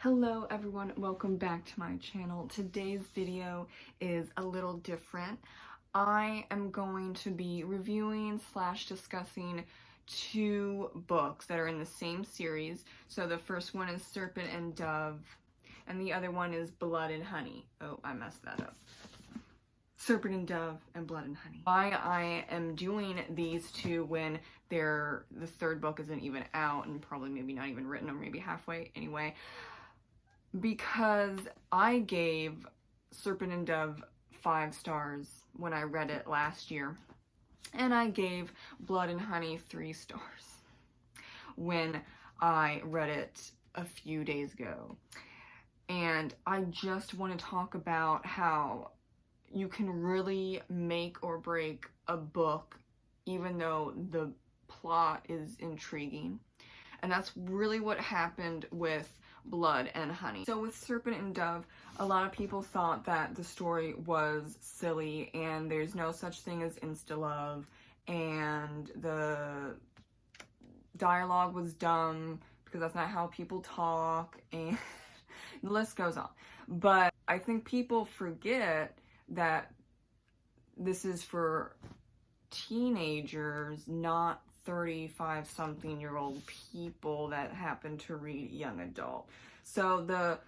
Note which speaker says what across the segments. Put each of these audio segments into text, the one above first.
Speaker 1: Hello everyone, welcome back to my channel. Today's video is a little different. I am going to be reviewing / discussing two books that are in the same series. So the first one is Serpent and Dove, and the other one is Blood and Honey. Oh, I messed that up. Serpent and Dove and Blood and Honey. Why I am doing these two when the third book isn't even out and probably maybe not even written or maybe halfway anyway. Because I gave Serpent and Dove 5 stars when I read it last year, and I gave Blood and Honey 3 stars when I read it a few days ago. And I just want to talk about how you can really make or break a book even though the plot is intriguing. And that's really what happened with Blood and Honey. So with Serpent and Dove, a lot of people thought that the story was silly and there's no such thing as insta-love and the dialogue was dumb because that's not how people talk, and the list goes on. But I think people forget that this is for teenagers, not 35-something-year-old people that happen to read young adult. So the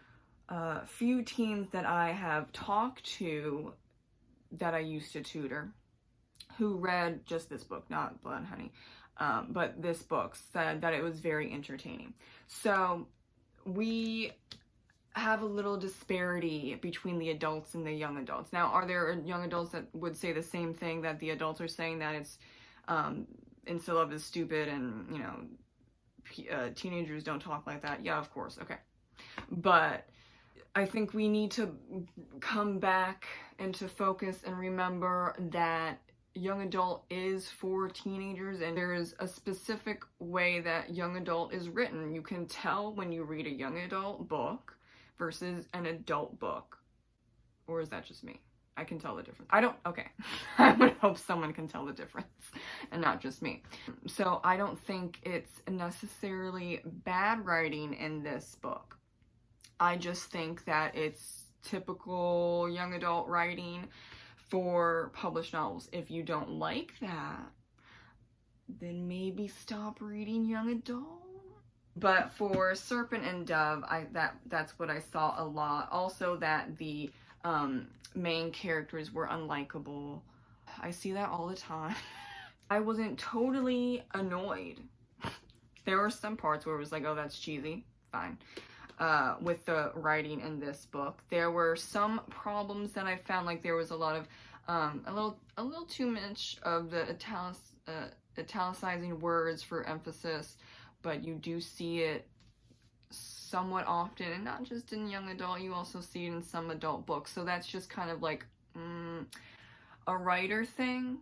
Speaker 1: few teens that I have talked to that I used to tutor who read just this book, not Blood and Honey, but this book, said that it was very entertaining. So we have a little disparity between the adults and the young adults. Now, are there young adults that would say the same thing that the adults are saying, that it's insta-love is stupid and, you know, teenagers don't talk like that? Yeah, of course, okay. But I think we need to come back into focus and remember that young adult is for teenagers, and there's a specific way that young adult is written. You can tell when you read a young adult book versus an adult book. Or is that just me? I can tell the difference. Okay. I would hope someone can tell the difference and not just me. So I don't think it's necessarily bad writing in this book. I just think that it's typical young adult writing for published novels. If you don't like that, then maybe stop reading young adult. But for Serpent and Dove, that's what I saw a lot. Also that the main characters were unlikable. I see that all the time. I wasn't totally annoyed. There were some parts where it was like, oh, that's cheesy. Fine. With the writing in this book, there were some problems that I found. Like there was a lot of a little too much of the italicizing words for emphasis, but you do see it somewhat often, and not just in young adult, you also see it in some adult books. So that's just kind of like a writer thing,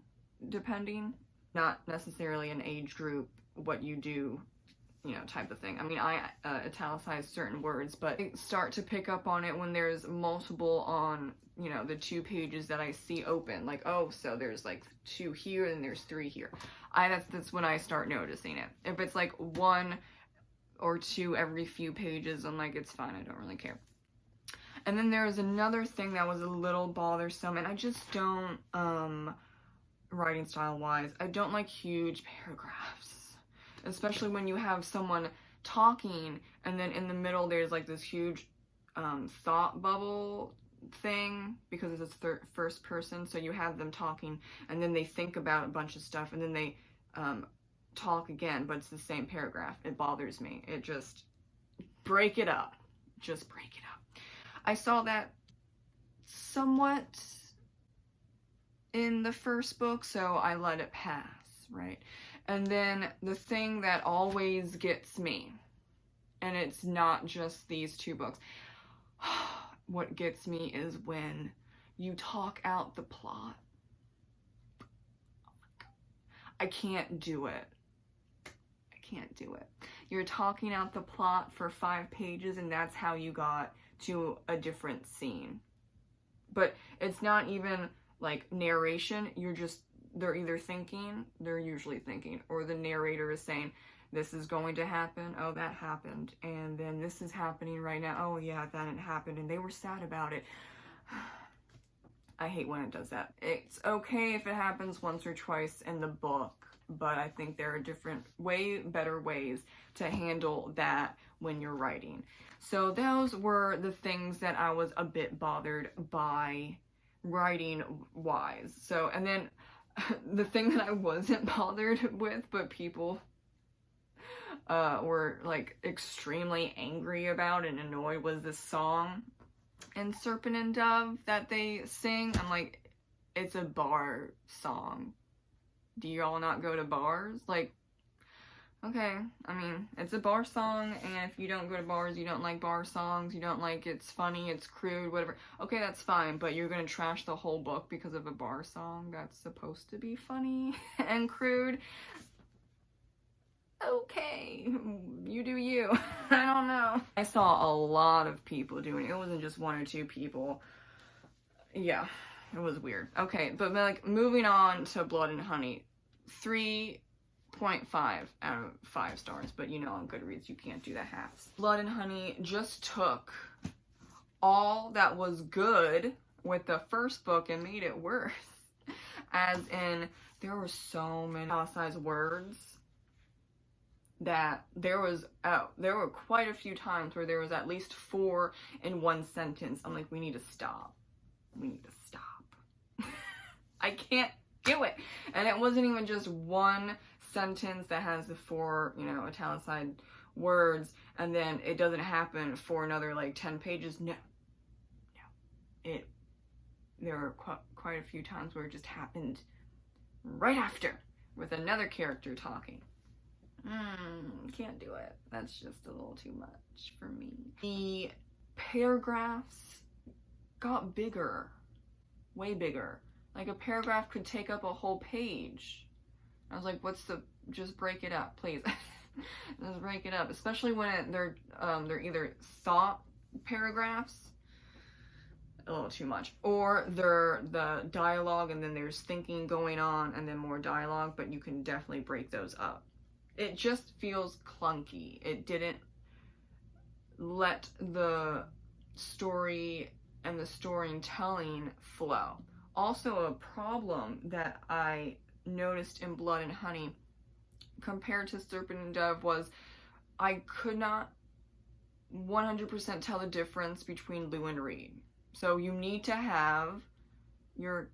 Speaker 1: depending, not necessarily an age group, what you do, you know, type of thing. I mean, I italicize certain words, but I start to pick up on it when there's multiple on, you know, the 2 pages that I see open. Like, oh, so there's like 2 here and there's 3 here. That's when I start noticing it. If it's like 1 or 2 every few pages, I'm like, it's fine, I don't really care. And then there was another thing that was a little bothersome, and I just don't, writing style wise, I don't like huge paragraphs, especially when you have someone talking and then in the middle there's like this huge thought bubble thing, because it's first person, so you have them talking and then they think about a bunch of stuff and then they talk again, but it's the same paragraph. It bothers me. It just, break it up. Just break it up. I saw that somewhat in the first book, so I let it pass, right? And then the thing that always gets me, and it's not just these 2 books, what gets me is when you talk out the plot. I can't do it. Can't do it. You're talking out the plot for 5 pages and that's how you got to a different scene. But it's not even like narration. They're either thinking, they're usually thinking, or the narrator is saying, this is going to happen, oh, that happened, and then this is happening right now, oh yeah, that had happened, and they were sad about it. I hate when it does that. It's okay if it happens once or twice in the book, but I think there are different, way better ways to handle that when you're writing. So those were the things that I was a bit bothered by writing wise. So, and then the thing that I wasn't bothered with, but people were like extremely angry about and annoyed, was this song in Serpent and Dove that they sing. I'm like, it's a bar song. Do y'all not go to bars? Like, okay, I mean, it's a bar song, and if you don't go to bars, you don't like bar songs, you don't like it's funny, it's crude, whatever, okay, that's fine, but you're gonna trash the whole book because of a bar song that's supposed to be funny and crude? Okay, you do you. I don't know. I saw a lot of people doing it. It wasn't just 1 or 2 people. Yeah, it was weird. Okay, but like moving on to Blood and Honey, 3.5 out of 5 stars, but you know on Goodreads you can't do the halves. Blood and Honey just took all that was good with the first book and made it worse. As in, there were so many italicized words that there were quite a few times where there was at least 4 in one sentence. I'm like, we need to stop. We need to stop. I can't do it. And it wasn't even just one sentence that has the 4, you know, italicized words, and then it doesn't happen for another like 10 pages. No. There were quite a few times where it just happened right after with another character talking. Can't do it. That's just a little too much for me. The paragraphs got bigger, way bigger. Like a paragraph could take up a whole page. I was like, just break it up, please. Just break it up, especially when they're either thought paragraphs, a little too much, or they're the dialogue and then there's thinking going on and then more dialogue, but you can definitely break those up. It just feels clunky. It didn't let the story and the storytelling flow. Also, a problem that I noticed in Blood and Honey compared to Serpent and Dove was I could not 100% tell the difference between Lou and Reed. So you need to have your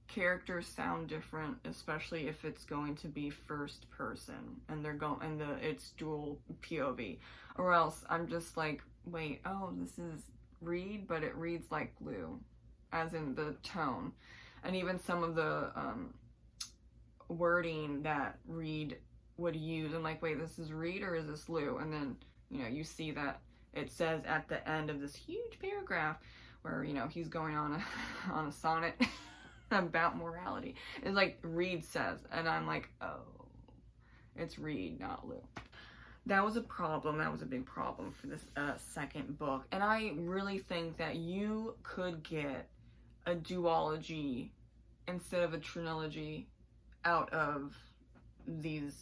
Speaker 1: characters sound different, especially if it's going to be first person and it's dual POV, or else I'm just like, wait, oh, this is Reed, but it reads like Lou, as in the tone, and even some of the wording that Reed would use. I'm like, wait, this is Reed or is this Lou? And then, you know, you see that it says at the end of this huge paragraph where, you know, he's going on a sonnet about morality. It's like Reed says, and I'm like, oh, it's Reed, not Lou. That was a problem. That was a big problem for this second book. And I really think that you could get a duology instead of a trilogy out of this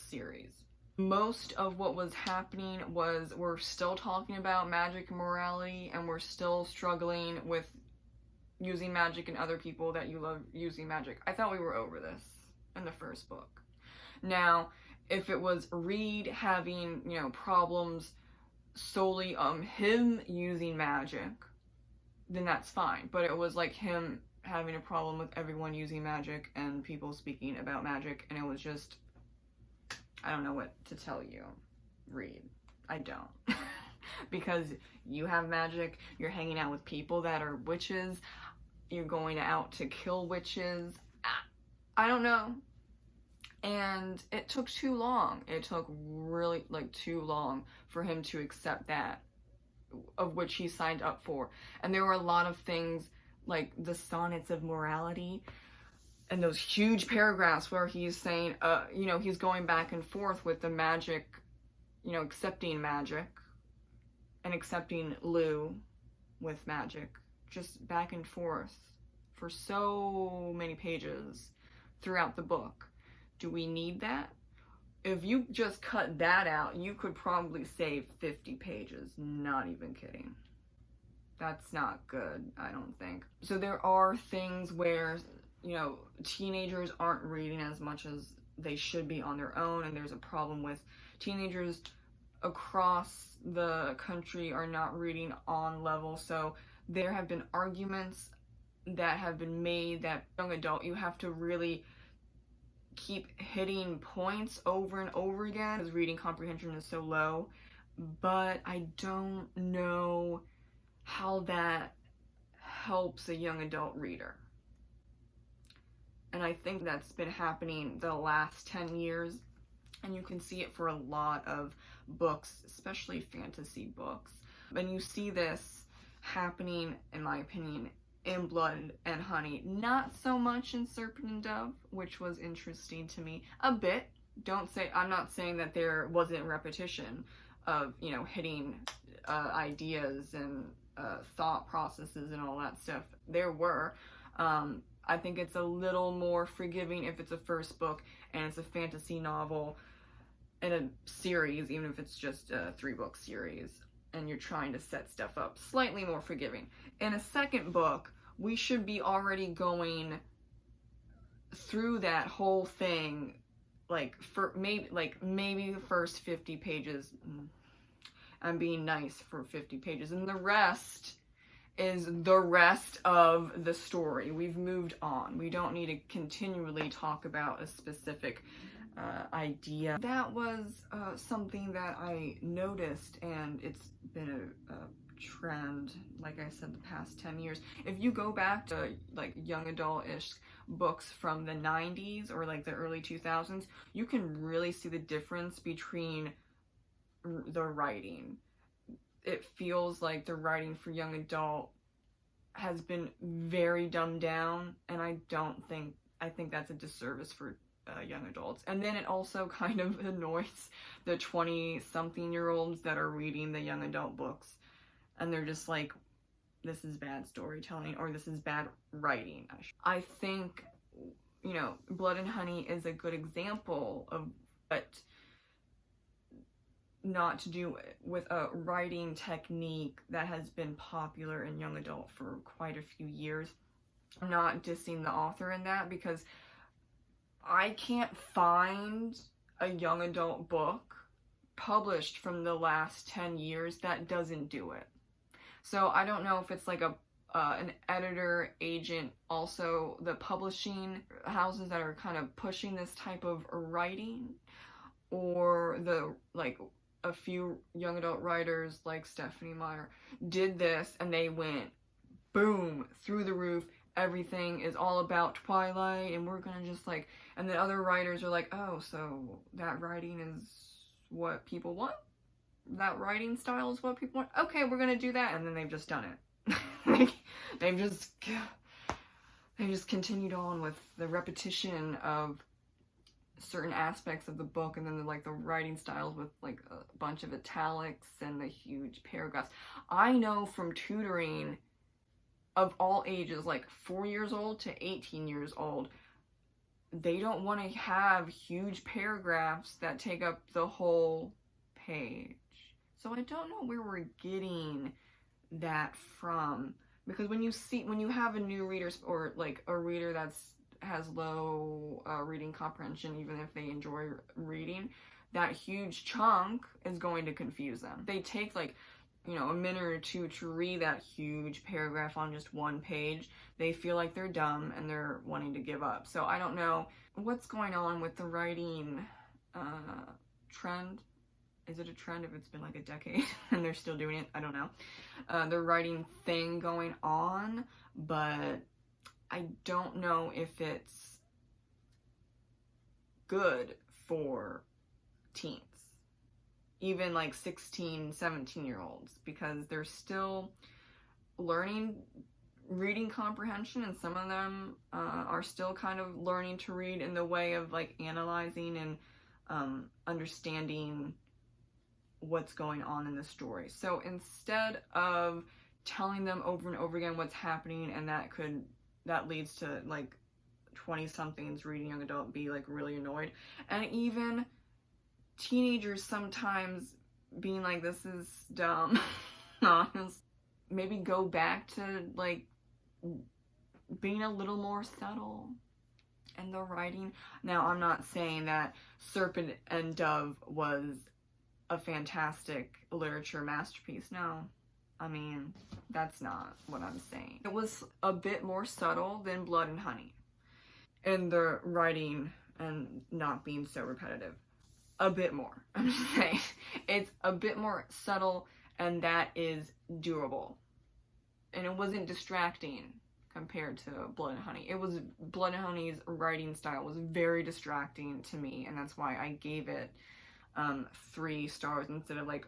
Speaker 1: series. Most of what was happening was we're still talking about magic and morality, and we're still struggling with using magic and other people that you love using magic. I thought we were over this in the first book. Now, if it was Reed having, you know, problems solely him using magic, then that's fine. But it was like him having a problem with everyone using magic and people speaking about magic, and it was just, I don't know what to tell you, Reed. I don't. Because you have magic, you're hanging out with people that are witches, you're going out to kill witches. I don't know. And it took too long. It took really, like, too long for him to accept that, of which he signed up for. And there were a lot of things, like the sonnets of morality, and those huge paragraphs where he's saying, you know, he's going back and forth with the magic, you know, accepting magic and accepting Lou with magic, just back and forth for so many pages throughout the book. Do we need that? If you just cut that out, you could probably save 50 pages. Not even kidding. That's not good, I don't think. So there are things where, you know, teenagers aren't reading as much as they should be on their own, and there's a problem with teenagers across the country are not reading on level. So there have been arguments that have been made that young adult, you have to really keep hitting points over and over again because reading comprehension is so low. But I don't know how that helps a young adult reader. And I think that's been happening the last 10 years, and you can see it for a lot of books, especially fantasy books. And you see this happening, in my opinion, in Blood and Honey. Not so much in Serpent and Dove, which was interesting to me a bit. I'm not saying that there wasn't repetition of, you know, hitting ideas and thought processes and all that stuff. There were. I think it's a little more forgiving if it's a first book and it's a fantasy novel in a series, even if it's just a 3-book series, and you're trying to set stuff up. Slightly more forgiving. In a second book, we should be already going through that whole thing, like maybe the first 50 pages. I'm being nice for 50 pages, and the rest is the rest of the story. We've moved on. We don't need to continually talk about a specific idea. That was something that I noticed, and it's been a trend, like I said, the past 10 years. If you go back to like young adult-ish books from the 90s or like the early 2000s, you can really see the difference between the writing. It feels like the writing for young adult has been very dumbed down, and I think that's a disservice for young adults. And then it also kind of annoys the 20-something-year-olds that are reading the young adult books, and they're just like, this is bad storytelling, or this is bad writing. I think, you know, Blood and Honey is a good example of what not to do with a writing technique that has been popular in young adult for quite a few years. I'm not dissing the author in that, because I can't find a young adult book published from the last 10 years that doesn't do it. So I don't know if it's like an editor, agent, also the publishing houses that are kind of pushing this type of writing, or a few young adult writers like Stephanie Meyer did this and they went boom through the roof. Everything is all about Twilight, and we're gonna just like, and then other writers are like, oh, so that writing is what people want? That writing style is what people want? Okay, we're gonna do that. And then they've just done it. They've just continued on with the repetition of certain aspects of the book, and then like the writing styles with like a bunch of italics and the huge paragraphs. I know from tutoring of all ages, like 4 years old to 18 years old, they don't want to have huge paragraphs that take up the whole page. So I don't know where we're getting that from, because when you have a new reader, or like a reader has low reading comprehension, even if they enjoy reading, that huge chunk is going to confuse them. They take like, you know, a minute or two to read that huge paragraph on just one page. They feel like they're dumb and they're wanting to give up. So I don't know what's going on with the writing trend. Is it a trend if it's been like a decade and they're still doing it? I don't know. The writing thing going on, but I don't know if it's good for teens, even like 16, 17-year-olds, because they're still learning reading comprehension, and some of them are still kind of learning to read in the way of like analyzing and understanding what's going on in the story. So instead of telling them over and over again what's happening, and that leads to like 20-somethings reading young adult be like really annoyed. And even teenagers sometimes being like, this is dumb. Honest. Maybe go back to like being a little more subtle in the writing. Now, I'm not saying that Serpent and Dove was a fantastic literature masterpiece. No, I mean, that's not what I'm saying. It was a bit more subtle than Blood and Honey in the writing and not being so repetitive. A bit more. I'm just saying. It's a bit more subtle, and that is doable. And it wasn't distracting compared to Blood and Honey. It was, Blood and Honey's writing style was very distracting to me, and that's why I gave it 3 stars instead of like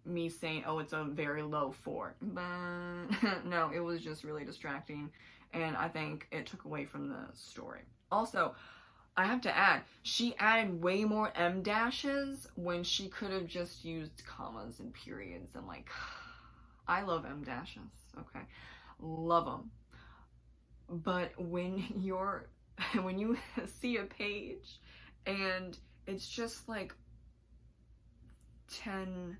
Speaker 1: me saying, oh, it's a very low 4. But no, it was just really distracting, and I think it took away from the story. Also, I have to add, she added way more em dashes when she could have just used commas and periods. And like, I love em dashes, okay? Love them. But when you see a page and it's just like 10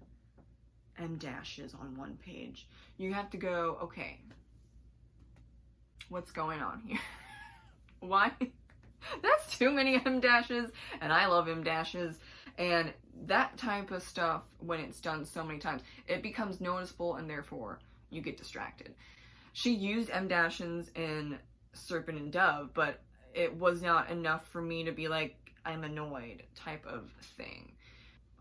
Speaker 1: em dashes on one page, you have to go, okay, what's going on here? Why? That's too many em dashes, and I love em dashes, and that type of stuff, when it's done so many times, it becomes noticeable, and therefore you get distracted. She used em dashes in Serpent and Dove, but it was not enough for me to be like, I'm annoyed type of thing.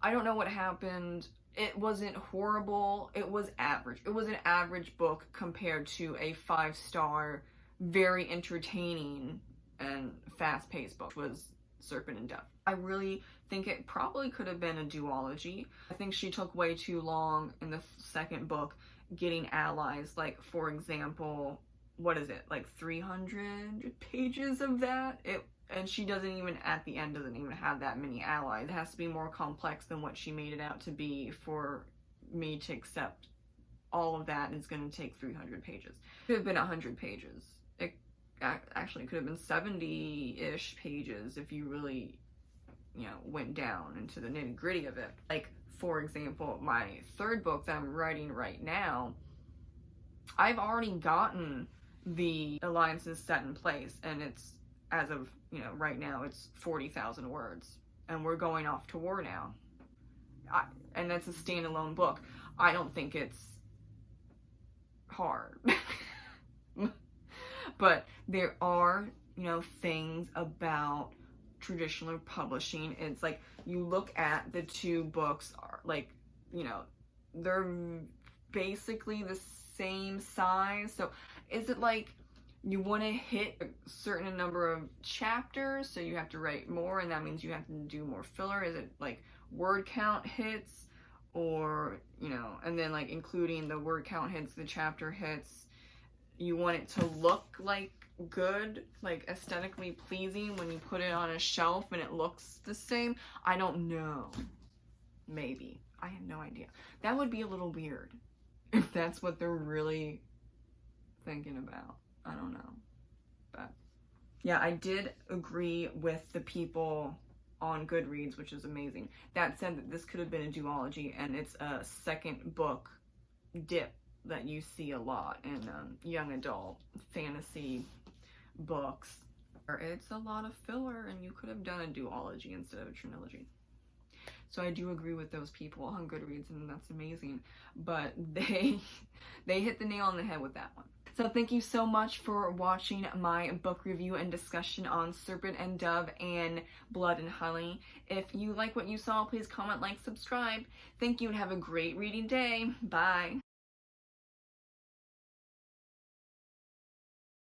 Speaker 1: I don't know what happened. It wasn't horrible. It was average. It was an average book compared to a 5-star, very entertaining and fast-paced book, which was Serpent and Dove. I really think it probably could have been a duology. I think she took way too long in the second book getting allies. Like, for example, what is it, like 300 pages of that? And she doesn't even, at the end, doesn't even have that many allies. It has to be more complex than what she made it out to be for me to accept all of that is going to take 300 pages. It could have been 100 pages. It actually could have been 70-ish pages if you really, went down into the nitty-gritty of it. Like, for example, my third book that I'm writing right now, I've already gotten the alliances set in place, and it's, as of, right now, it's 40,000 words, and we're going off to war now. And that's a standalone book. I don't think it's hard. But there are, things about traditional publishing. It's like, you look at the 2 books, are like, they're basically the same size. So is it like you want to hit a certain number of chapters, so you have to write more, and that means you have to do more filler? Is it like word count hits, or, and then like including the word count hits, the chapter hits, you want it to look like good, like aesthetically pleasing when you put it on a shelf and it looks the same? I don't know. Maybe. I have no idea. That would be a little weird if that's what they're really thinking about. I don't know. But yeah, I did agree with the people on Goodreads, which is amazing, that said that this could have been a duology, and it's a second book dip that you see a lot in young adult fantasy books. It's a lot of filler, and you could have done a duology instead of a trilogy. So I do agree with those people on Goodreads, and that's amazing. But they hit the nail on the head with that one. So thank you so much for watching my book review and discussion on Serpent and Dove and Blood and Honey. If you like what you saw, please comment, like, subscribe. Thank you, and have a great reading day. Bye.